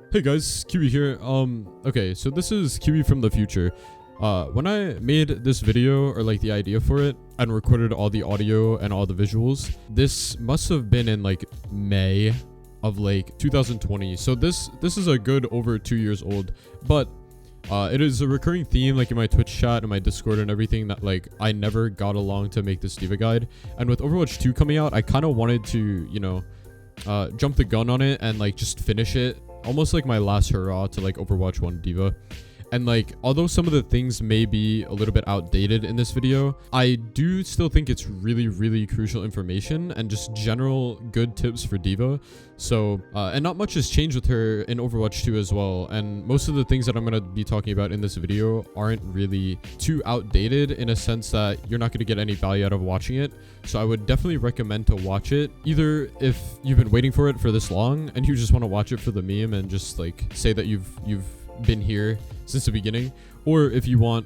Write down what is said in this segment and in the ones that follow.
Hey guys, KiWi here. Okay, so this is KiWi from the future. When I made this video, or like the idea for it, and recorded all the audio and all the visuals, this must have been in like May of like 2020. So this is a good over 2 years old, but it is a recurring theme like in my Twitch chat and my Discord and everything that like I never got along to make this D.Va guide. And with Overwatch 2 coming out, I kind of wanted to, you know, jump the gun on it and like just finish it. Almost like my last hurrah to like Overwatch 1 D.Va. And like, although some of the things may be a little bit outdated in this video, I do still think it's really crucial information and just general good tips for D.Va. So, and not much has changed with her in Overwatch 2 as well. And most of the things that I'm going to be talking about in this video aren't really too outdated in a sense that you're not going to get any value out of watching it. So I would definitely recommend to watch it, either if you've been waiting for it for this long and you just want to watch it for the meme and just like say that you've been here since the beginning, or if you want,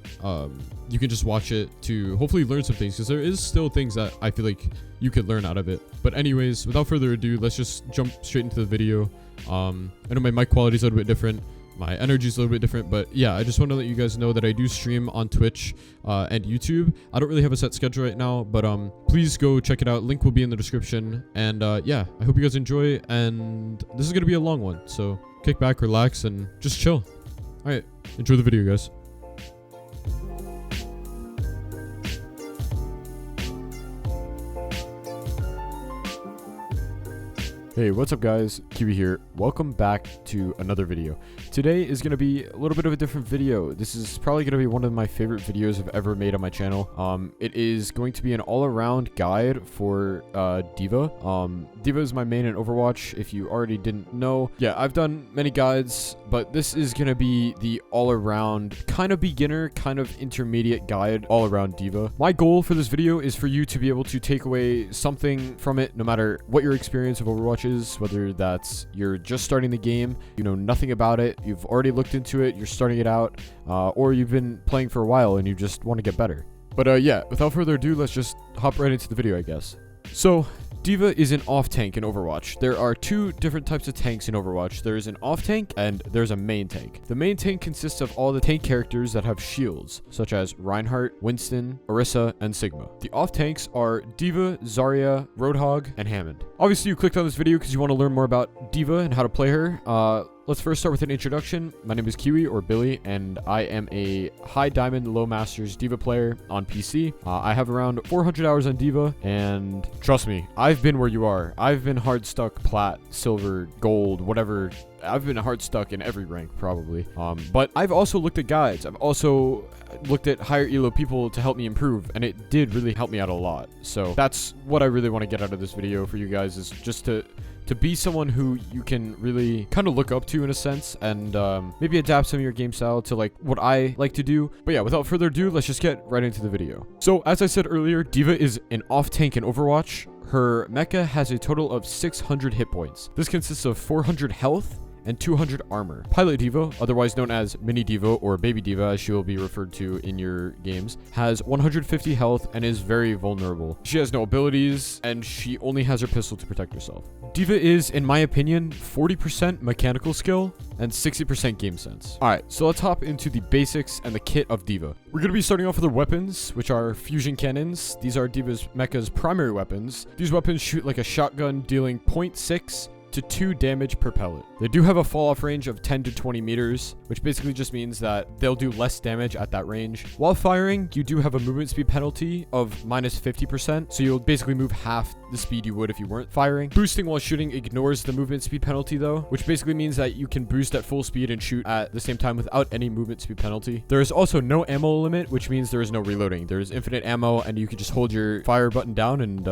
you can just watch it to hopefully learn some things, because there is still things that I feel like you could learn out of it. But anyways, without further ado, let's just jump straight into the video. I know my mic quality is a little bit different, my energy is a little bit different, but yeah, I just want to let you guys know that I do stream on Twitch and YouTube. I don't really have a set schedule right now, but please go check it out. Link will be in the description. And yeah, I hope you guys enjoy, and this is going to be a long one, so kick back, relax, and just chill. All right, enjoy the video, guys. Hey, what's up guys? KiWi here. Welcome back to another video. Today is going to be a little bit of a different video. This is probably going to be one of my favorite videos I've ever made on my channel. It is going to be an all-around guide for D.Va. D.Va is my main in Overwatch, if you already didn't know. Yeah, I've done many guides, but this is going to be the all-around kind of beginner, kind of intermediate guide all around D.Va. My goal for this video is for you to be able to take away something from it, no matter what your experience of Overwatch is, whether that's you're just starting the game, you know nothing about it, you've already looked into it, you're starting it out, or you've been playing for a while and you just want to get better. But yeah, without further ado, let's just hop right into the video, I guess. So D.Va is an off tank in Overwatch. There are two different types of tanks in Overwatch. There is an off tank and there's a main tank. The main tank consists of all the tank characters that have shields, such as Reinhardt, Winston, Orisa, and Sigma. The off tanks are D.Va, Zarya, Roadhog, and Hammond. Obviously, you clicked on this video because you want to learn more about D.Va and how to play her. Let's first start with an introduction. My name is KiWi, or Billy, and I am a high diamond, low masters D.Va player on PC. I have around 400 hours on D.Va, and trust me, I've been where you are. I've been hard stuck plat, silver, gold, whatever. I've been hard stuck in every rank, probably. But I've also looked at guides. I've also looked at higher elo people to help me improve, and it did really help me out a lot. So that's what I really want to get out of this video for you guys, is just to be someone who you can really kind of look up to in a sense, and maybe adapt some of your game style to like what I like to do. But yeah, without further ado, let's just get right into the video. So as I said earlier, D.Va is an off tank in Overwatch. Her mecha has a total of 600 hit points. This consists of 400 health and 200 armor. Pilot D.Va, otherwise known as Mini D.Va or Baby D.Va as she will be referred to in your games, has 150 health and is very vulnerable. She has no abilities and she only has her pistol to protect herself. D.Va is, in my opinion, 40% mechanical skill and 60% game sense. Alright, so let's hop into the basics and the kit of D.Va. We're going to be starting off with her weapons, which are fusion cannons. These are D.Va's mecha's primary weapons. These weapons shoot like a shotgun, dealing 0.6 to 2 damage per pellet. They do have a fall-off range of 10 to 20 meters, which basically just means that they'll do less damage at that range. While firing, you do have a movement speed penalty of minus 50%, so you'll basically move half the speed you would if you weren't firing. Boosting while shooting ignores the movement speed penalty though, which basically means that you can boost at full speed and shoot at the same time without any movement speed penalty. There is also no ammo limit, which means there is no reloading. There is infinite ammo and you can just hold your fire button down and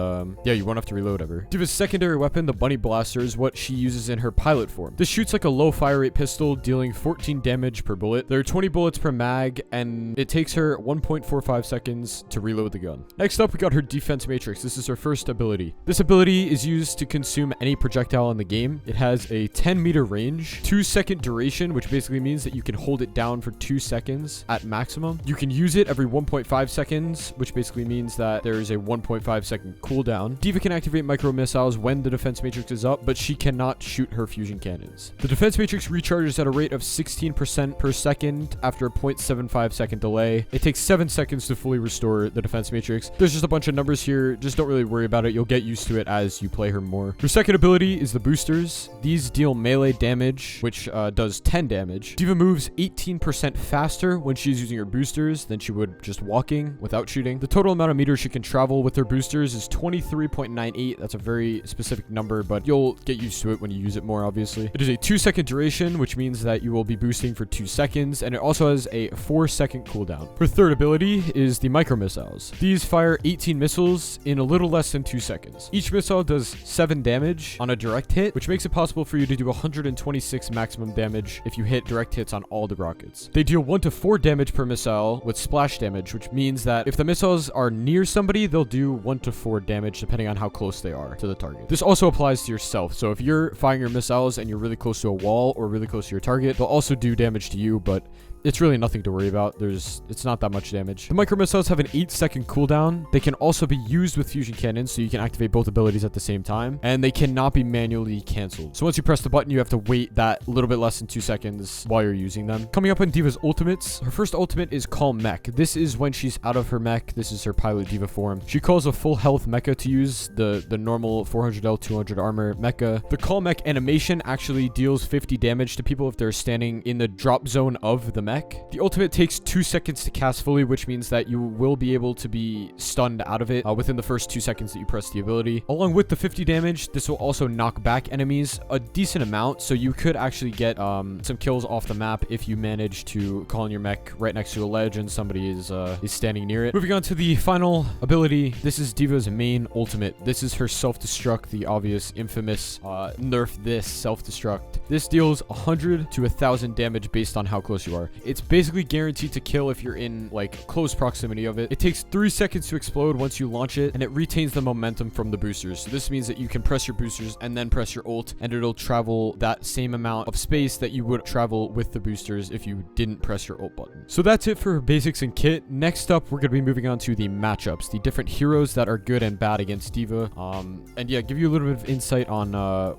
yeah, you won't have to reload ever. D.Va's secondary weapon, the Bunny Blaster, is what she uses in her pilot form. This shoots like a low fire rate pistol, dealing 14 damage per bullet. There are 20 bullets per mag, and it takes her 1.45 seconds to reload the gun. Next up, we got her Defense Matrix. This is her first ability. This ability is used to consume any projectile in the game. It has a 10-meter range, 2-second duration, which basically means that you can hold it down for 2 seconds at maximum. You can use it every 1.5 seconds, which basically means that there is a 1.5 second cooldown. D.Va can activate micro missiles when the defense matrix is up, but she cannot shoot her fusion cannons. The defense matrix recharges at a rate of 16% per second after a 0.75 second delay. It takes 7 seconds to fully restore the defense matrix. There's just a bunch of numbers here. Just don't really worry about it. You'll get used to it as you play her more. Her second ability is the boosters. These deal melee damage, which does 10 damage. D.Va moves 18% faster when she's using her boosters than she would just walking without shooting. The total amount of meters she can travel with her boosters is 23.98. That's a very specific number, but you'll get used to it when you use it more, obviously. It is a 2-second duration, which means that you will be boosting for 2 seconds, and it also has a 4-second cooldown. Her third ability is the micro missiles. These fire 18 missiles in a little less than 2 seconds. Each missile does 7 damage on a direct hit, which makes it possible for you to do 126 maximum damage if you hit direct hits on all the rockets. They deal 1 to 4 damage per missile with splash damage, which means that if the missiles are near somebody, they'll do 1 to 4 damage depending on how close they are to the target. This also applies to yourself. So if you're firing your missiles and you're really close to a wall or really close to your target, they'll also do damage to you, but it's really nothing to worry about. It's not that much damage. The micro missiles have an 8-second cooldown. They can also be used with fusion cannons, so you can activate both abilities at the same time, and they cannot be manually canceled. So once you press the button, you have to wait that little bit less than 2 seconds while you're using them. Coming up on D.Va's ultimates, her first ultimate is Call Mech. This is when she's out of her mech. This is her pilot D.Va form. She calls a full health mecha to use, the normal 400L 200 armor mecha. The Call Mech animation actually deals 50 damage to people if they're standing in the drop zone of the mech. The ultimate takes 2 seconds to cast fully, which means that you will be able to be stunned out of it within the first 2 seconds that you press the ability. Along with the 50 damage, this will also knock back enemies a decent amount, so you could actually get some kills off the map if you manage to call in your mech right next to a ledge and somebody is standing near it. Moving on to the final ability, this is D.Va's main ultimate. This is her self-destruct, the obvious, infamous nerf this self-destruct. This deals 100 to 1,000 damage based on how close you are. It's basically guaranteed to kill if you're in like close proximity of it. It takes 3 seconds to explode once you launch it, and it retains the momentum from the boosters. So this means that you can press your boosters and then press your ult, and it'll travel that same amount of space that you would travel with the boosters if you didn't press your ult button. So that's it for basics and kit. Next up, we're going to be moving on to the matchups, the different heroes that are good and bad against D.Va. And yeah, give you a little bit of insight on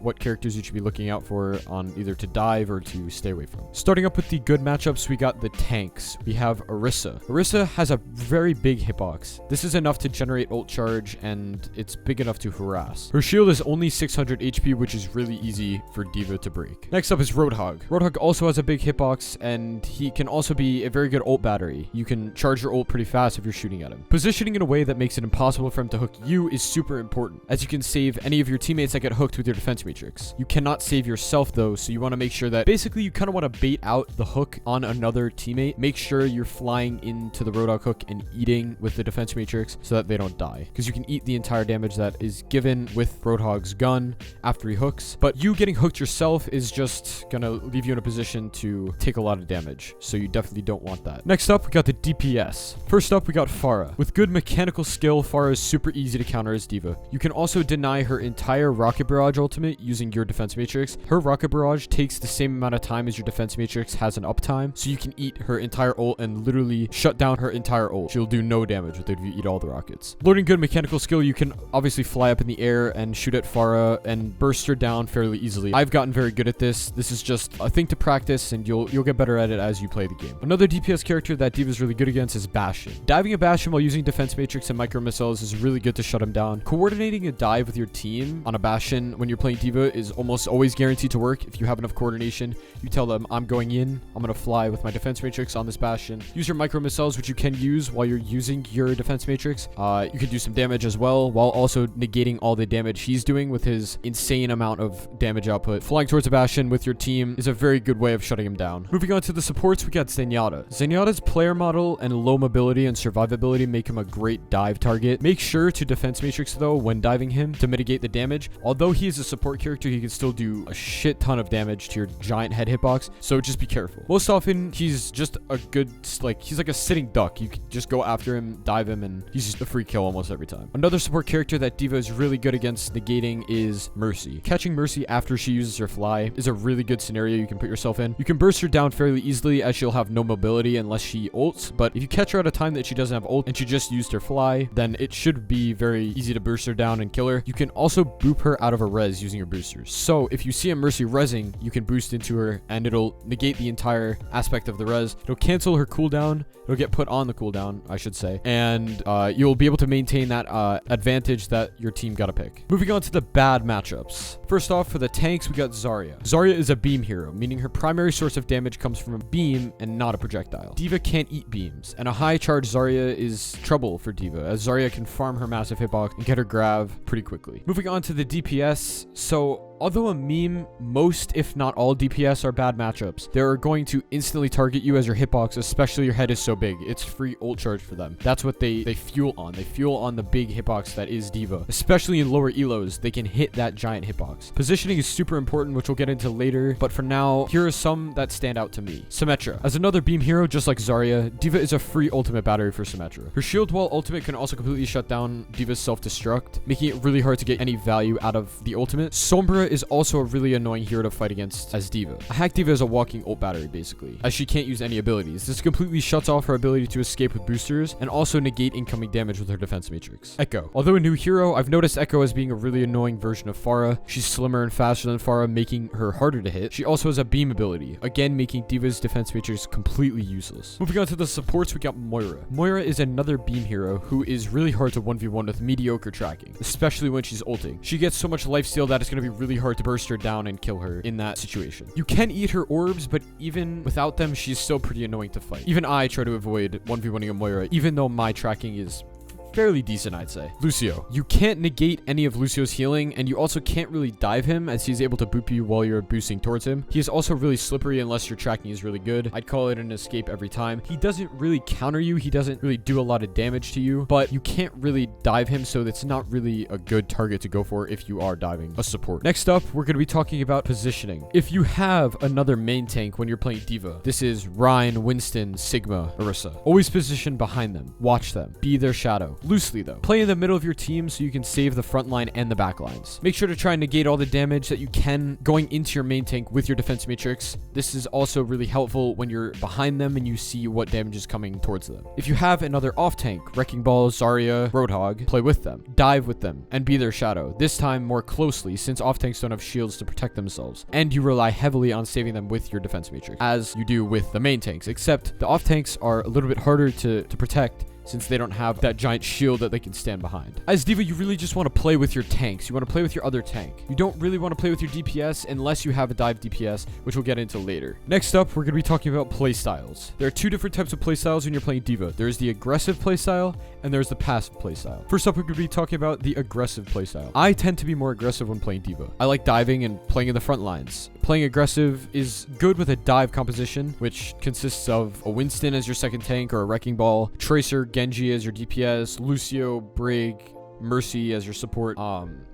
what characters you should be looking out for on either to dive or to stay away from. Starting up with the good matchups, we got the tanks. We have Orisa. Orisa has a very big hitbox. This is enough to generate ult charge, and it's big enough to harass. Her shield is only 600 HP, which is really easy for D.Va to break. Next up is Roadhog. Roadhog also has a big hitbox, and he can also be a very good ult battery. You can charge your ult pretty fast if you're shooting at him. Positioning in a way that makes it impossible for him to hook you is super important, as you can save any of your teammates that get hooked with your defense matrix. You cannot save yourself though, so you want to make sure that basically you kind of want to bait out the hook on another teammate. Make sure you're flying into the Roadhog hook and eating with the defense matrix so that they don't die, because you can eat the entire damage that is given with Roadhog's gun after he hooks, but you getting hooked yourself is just gonna leave you in a position to take a lot of damage, so you definitely don't want that. Next up, we got the DPS. First up, we got Pharah. With good mechanical skill, Pharah is super easy to counter as D.Va. You can also deny her entire Rocket Barrage ultimate using your defense matrix. Her Rocket Barrage takes the same amount of time as your defense matrix has an uptime, so you can eat her entire ult and literally shut down her entire ult. She'll do no damage with it if you eat all the rockets. Learning good mechanical skill, you can obviously fly up in the air and shoot at Pharah and burst her down fairly easily. I've gotten very good at this. This is just a thing to practice, and you'll get better at it as you play the game. Another DPS character that D.Va is really good against is Bastion. Diving a Bastion while using defense matrix and micro missiles is really good to shut him down. Coordinating a dive with your team on a Bastion when you're playing D.Va is almost always guaranteed to work if you have enough coordination. You tell them, I'm going in, I'm going to fly with my defense matrix on this Bastion. Use your micro missiles, which you can use while you're using your defense matrix. You can do some damage as well, while also negating all the damage he's doing with his insane amount of damage output. Flying towards a Bastion with your team is a very good way of shutting him down. Moving on to the supports, we got Zenyatta. Zenyatta's player model and low mobility and survivability make him a great dive target. Make sure to defense matrix though when diving him to mitigate the damage. Although he is a support character, he can still do a shit ton of damage to your giant head hitbox, so just be careful. Most often, boosting, he's just a good, like, he's like a sitting duck. You can just go after him, dive him, and he's just a free kill almost every time. Another support character that D.Va is really good against negating is Mercy. Catching Mercy after she uses her fly is a really good scenario you can put yourself in. You can burst her down fairly easily as she'll have no mobility unless she ults, but if you catch her at a time that she doesn't have ult and she just used her fly, then it should be very easy to burst her down and kill her. You can also boop her out of a res using your boosters. So if you see a Mercy resing, you can boost into her and it'll negate the entire aspect of the res. It'll cancel her cooldown. It'll get put on the cooldown, I should say, and you'll be able to maintain that advantage that your team got to pick. Moving on to the bad matchups. First off, for the tanks, we got Zarya. Zarya is a beam hero, meaning her primary source of damage comes from a beam and not a projectile. D.Va can't eat beams, and a high charge Zarya is trouble for D.Va, as Zarya can farm her massive hitbox and get her grav pretty quickly. Moving on to the DPS, so although a meme, most if not all DPS are bad matchups, they're going to instantly target you as your hitbox, especially your head is so big. It's free ult charge for them. That's what they fuel on. They fuel on the big hitbox that is D.Va. Especially in lower elos, they can hit that giant hitbox. Positioning is super important, which we'll get into later, but for now, here are some that stand out to me. Symmetra. As another beam hero, just like Zarya, D.Va is a free ultimate battery for Symmetra. Her shield wall ultimate can also completely shut down D.Va's self-destruct, making it really hard to get any value out of the ultimate. Sombra is also a really annoying hero to fight against as D.Va. A hack D.Va is a walking ult battery, basically, as she can't use any abilities. This completely shuts off her ability to escape with boosters and also negate incoming damage with her defense matrix. Echo. Although a new hero, I've noticed Echo as being a really annoying version of Pharah. She's slimmer and faster than Pharah, making her harder to hit. She also has a beam ability, again making D.Va's defense matrix completely useless. Moving on to the supports, we got Moira. Moira is another beam hero who is really hard to 1v1 with mediocre tracking, especially when she's ulting. She gets so much lifesteal that it's going to be really hard to burst her down and kill her in that situation. You can eat her orbs, but even without them, she's still pretty annoying to fight. Even I try to avoid 1v1ing a Moira, even though my tracking is fairly decent, I'd say. Lucio. You can't negate any of Lucio's healing, and you also can't really dive him as he's able to boop you while you're boosting towards him. He is also really slippery unless your tracking is really good. I'd call it an escape every time. He doesn't really counter you. He doesn't really do a lot of damage to you, but you can't really dive him, so it's not really a good target to go for if you are diving a support. Next up, we're going to be talking about positioning. If you have another main tank when you're playing D.Va, this is Ryan, Winston, Sigma, Orisa. Always position behind them. Watch them. Be their shadow. Loosely though. Play in the middle of your team so you can save the front line and the back lines. Make sure to try and negate all the damage that you can going into your main tank with your defense matrix. This is also really helpful when you're behind them and you see what damage is coming towards them. If you have another off tank, Wrecking Ball, Zarya, Roadhog, play with them. Dive with them and be their shadow. This time more closely since off tanks don't have shields to protect themselves. And you rely heavily on saving them with your defense matrix as you do with the main tanks, except the off tanks are a little bit harder to protect since they don't have that giant shield that they can stand behind. As D.Va, you really just want to play with your tanks. You want to play with your other tank. You don't really want to play with your DPS unless you have a dive DPS, which we'll get into later. Next up, we're going to be talking about playstyles. There are two different types of playstyles when you're playing D.Va. There's the aggressive playstyle and there's the passive playstyle. First up, we're going to be talking about the aggressive playstyle. I tend to be more aggressive when playing D.Va. I like diving and playing in the front lines. Playing aggressive is good with a dive composition, which consists of a Winston as your second tank or a Wrecking Ball, Tracer, Genji as your DPS, Lucio, Brig, Mercy as your support.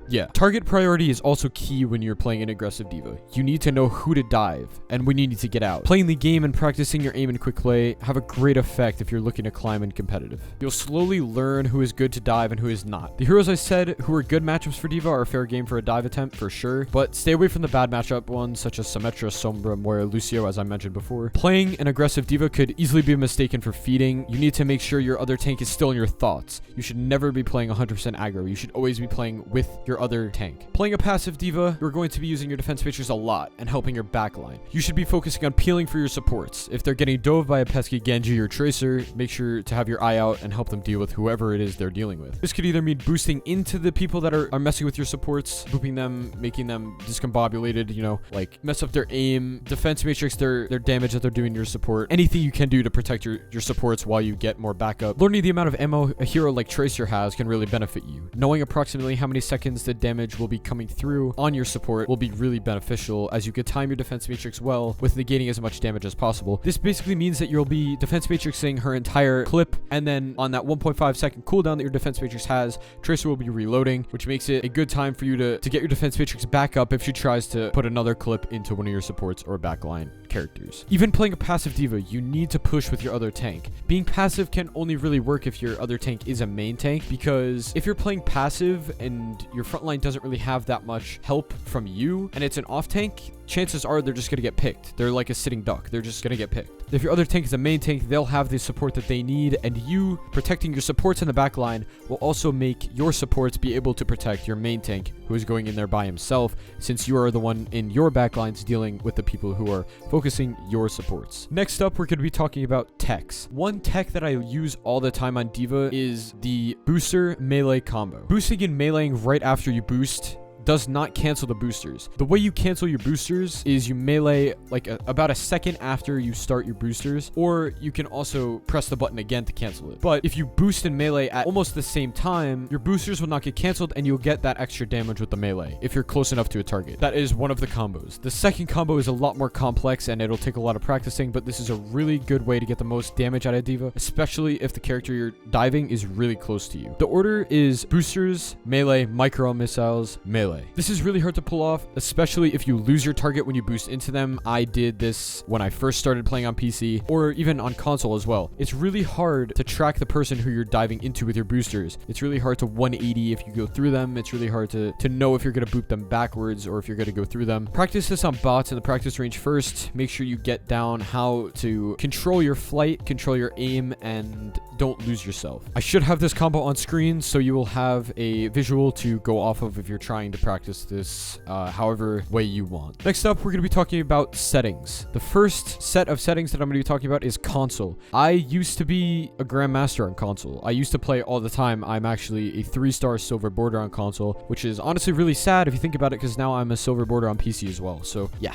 Yeah. Target priority is also key when you're playing an aggressive D.Va. You need to know who to dive and when you need to get out. Playing the game and practicing your aim and quick play have a great effect if you're looking to climb in competitive. You'll slowly learn who is good to dive and who is not. The heroes I said who are good matchups for D.Va are fair game for a dive attempt for sure, but stay away from the bad matchup ones such as Symmetra, Sombra, Moira, Lucio as I mentioned before. Playing an aggressive D.Va could easily be mistaken for feeding. You need to make sure your other tank is still in your thoughts. You should never be playing 100% aggro. You should always be playing with your other tank. Playing a passive D.Va, you're going to be using your defense features a lot and helping your backline. You should be focusing on peeling for your supports. If they're getting dove by a pesky Genji or Tracer, make sure to have your eye out and help them deal with whoever it is they're dealing with. This could either mean boosting into the people that are messing with your supports, booping them, making them discombobulated, you know, like mess up their aim, defense matrix, their damage that they're doing to your support. Anything you can do to protect your supports while you get more backup. Learning the amount of ammo a hero like Tracer has can really benefit you. Knowing approximately how many seconds the damage will be coming through on your support will be really beneficial, as you could time your defense matrix well with negating as much damage as possible. This basically means that you'll be defense matrixing her entire clip, and then on that 1.5 second cooldown that your defense matrix has, Tracer will be reloading, which makes it a good time for you to get your defense matrix back up if she tries to put another clip into one of your supports or backline characters. Even playing a passive D.Va, you need to push with your other tank. Being passive can only really work if your other tank is a main tank, because if you're playing passive and your front line doesn't really have that much help from you and it's an off tank, chances are they're just going to get picked. They're like a sitting duck. They're just going to get picked. If your other tank is a main tank, they'll have the support that they need, and you protecting your supports in the back line will also make your supports be able to protect your main tank, who is going in there by himself, since you are the one in your back lines dealing with the people who are focusing your supports. Next up, we're going to be talking about techs. One tech that I use all the time on D.Va is the booster melee combo. Boosting and meleeing right after you boost does not cancel the boosters. The way you cancel your boosters is you melee like about a second after you start your boosters, or you can also press the button again to cancel it. But if you boost and melee at almost the same time, your boosters will not get canceled and you'll get that extra damage with the melee if you're close enough to a target. That is one of the combos. The second combo is a lot more complex and it'll take a lot of practicing, but this is a really good way to get the most damage out of D.Va, especially if the character you're diving is really close to you. The order is boosters, melee, micro missiles, melee. This is really hard to pull off, especially if you lose your target when you boost into them. I did this when I first started playing on PC, or even on console as well. It's really hard to track the person who you're diving into with your boosters. It's really hard to 180 if you go through them. It's really hard to know if you're going to boot them backwards or if you're going to go through them. Practice this on bots in the practice range first. Make sure you get down how to control your flight, control your aim, and don't lose yourself. I should have this combo on screen so you will have a visual to go off of if you're trying to practice this however way you want. Next up, we're going to be talking about settings. The first set of settings that I'm going to be talking about is console. I used to be a grandmaster on console. I used to play all the time. I'm actually a 3-star silver border on console, which is honestly really sad if you think about it, because now I'm a silver border on PC as well. So yeah.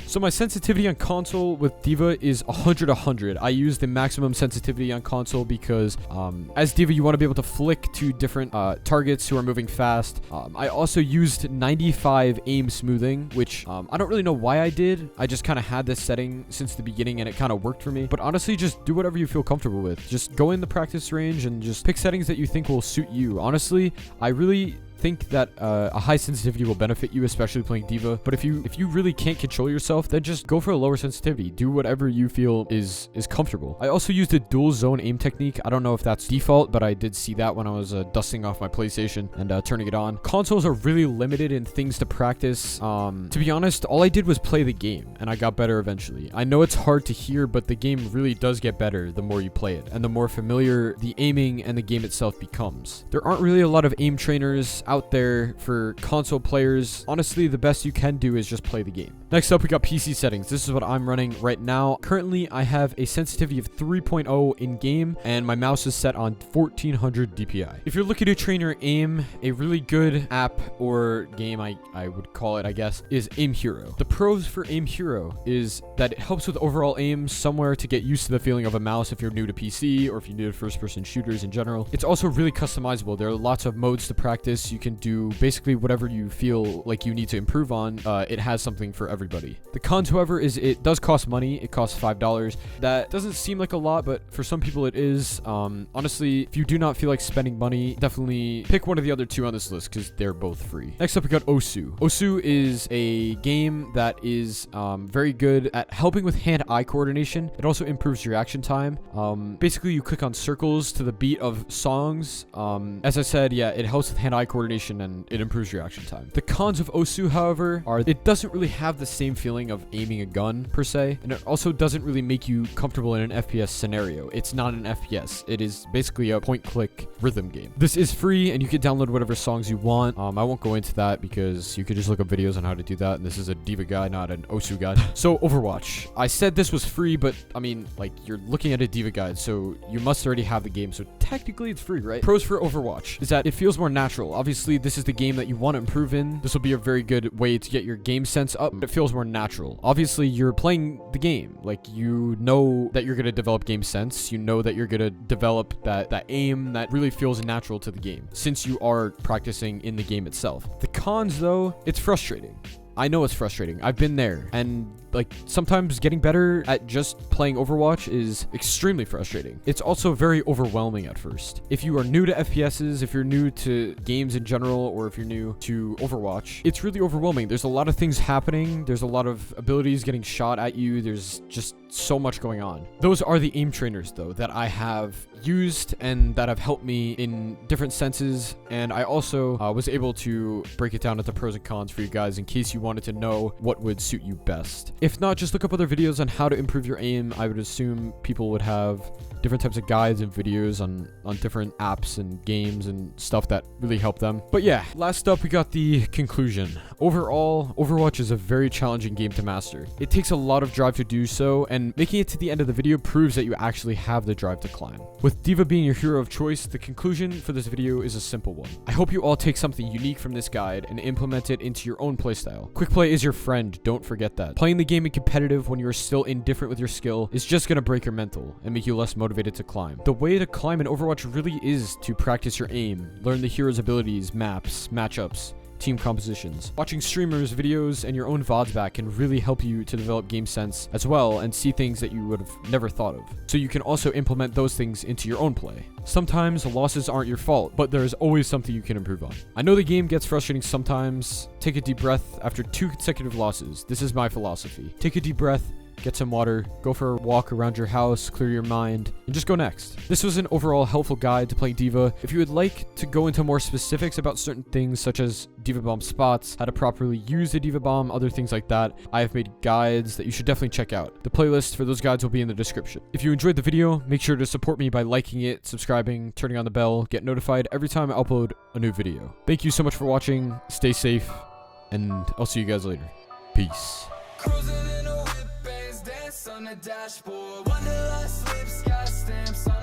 So my sensitivity on console with D.Va is 100-100. I use the maximum sensitivity on console because as D.Va, you want to be able to flick to different targets who are moving fast. I also used 95 aim smoothing, which I don't really know why I did. I just kind of had this setting since the beginning and it kind of worked for me. But honestly, just do whatever you feel comfortable with. Just go in the practice range and just pick settings that you think will suit you. Honestly, I really think that a high sensitivity will benefit you, especially playing D.Va. But if you really can't control yourself, then just go for a lower sensitivity. Do whatever you feel is comfortable. I also used a dual zone aim technique. I don't know if that's default, but I did see that when I was dusting off my PlayStation and turning it on. Consoles are really limited in things to practice. To be honest, all I did was play the game and I got better eventually. I know it's hard to hear, but the game really does get better the more you play it and the more familiar the aiming and the game itself becomes. There aren't really a lot of aim trainers out there for console players. Honestly, the best you can do is just play the game. Next up, we got PC settings. This is what I'm running right now. Currently, I have a sensitivity of 3.0 in game, and my mouse is set on 1400 DPI. If you're looking to train your aim, a really good app or game, I would call it, I guess, is Aim Hero. The pros for Aim Hero is that it helps with overall aim, somewhere to get used to the feeling of a mouse if you're new to PC or if you're new to first-person shooters in general. It's also really customizable. There are lots of modes to practice. You can do basically whatever you feel like you need to improve on. It has something for everybody. The cons, however, is it does cost money. It costs $5. That doesn't seem like a lot, but for some people it is. Honestly, if you do not feel like spending money, definitely pick one of the other two on this list because they're both free. Next up, we got Osu. Osu is a game that is very good at helping with hand-eye coordination. It also improves reaction time. Basically, you click on circles to the beat of songs. As I said, yeah, it helps with hand-eye coordination and it improves reaction time. The cons of Osu, however, are it doesn't really have the same feeling of aiming a gun per se, and it also doesn't really make you comfortable in an FPS scenario. It's not an FPS. It is basically a point-click rhythm game. This is free, and you can download whatever songs you want. I won't go into that because you could just look up videos on how to do that, and this is a D.Va guide, not an Osu guide. So, Overwatch. I said this was free, but, I mean, like, you're looking at a D.Va guide, so you must already have the game, so technically it's free, right? Pros for Overwatch is that it feels more natural. Obviously, this is the game that you want to improve in. This will be a very good way to get your game sense up. It feels more natural. Obviously, you're playing the game. Like, you know that you're going to develop game sense. You know that you're going to develop that aim that really feels natural to the game, since you are practicing in the game itself. The cons, though, it's frustrating. I know it's frustrating. I've been there. And like, sometimes getting better at just playing Overwatch is extremely frustrating. It's also very overwhelming at first. If you are new to FPSs, if you're new to games in general, or if you're new to Overwatch, it's really overwhelming. There's a lot of things happening. There's a lot of abilities getting shot at you. There's just so much going on. Those are the aim trainers, though, that I have used and that have helped me in different senses. And I also was able to break it down into pros and cons for you guys in case you wanted to know what would suit you best. If not, just look up other videos on how to improve your aim. I would assume people would have different types of guides and videos on different apps and games and stuff that really help them. But yeah, last up, we got the conclusion. Overall, Overwatch is a very challenging game to master. It takes a lot of drive to do so, and making it to the end of the video proves that you actually have the drive to climb. With D.Va being your hero of choice, the conclusion for this video is a simple one. I hope you all take something unique from this guide and implement it into your own playstyle. Quick play is your friend, don't forget that. Playing the game in competitive when you are still indifferent with your skill is just gonna break your mental and make you less motivated to climb. The way to climb in Overwatch really is to practice your aim, learn the hero's abilities, maps, matchups, team compositions. Watching streamers, videos, and your own VODs back can really help you to develop game sense as well and see things that you would have never thought of. So you can also implement those things into your own play. Sometimes losses aren't your fault, but there is always something you can improve on. I know the game gets frustrating sometimes. Take a deep breath after 2 consecutive losses. This is my philosophy. Take a deep breath, get some water, go for a walk around your house, clear your mind, and just go next. This was an overall helpful guide to playing D.Va. If you would like to go into more specifics about certain things such as D.Va bomb spots, how to properly use the D.Va bomb, other things like that, I have made guides that you should definitely check out. The playlist for those guides will be in the description. If you enjoyed the video, make sure to support me by liking it, subscribing, turning on the bell, get notified every time I upload a new video. Thank you so much for watching, stay safe, and I'll see you guys later. Peace. On the dashboard, wanderlust lips got stamps on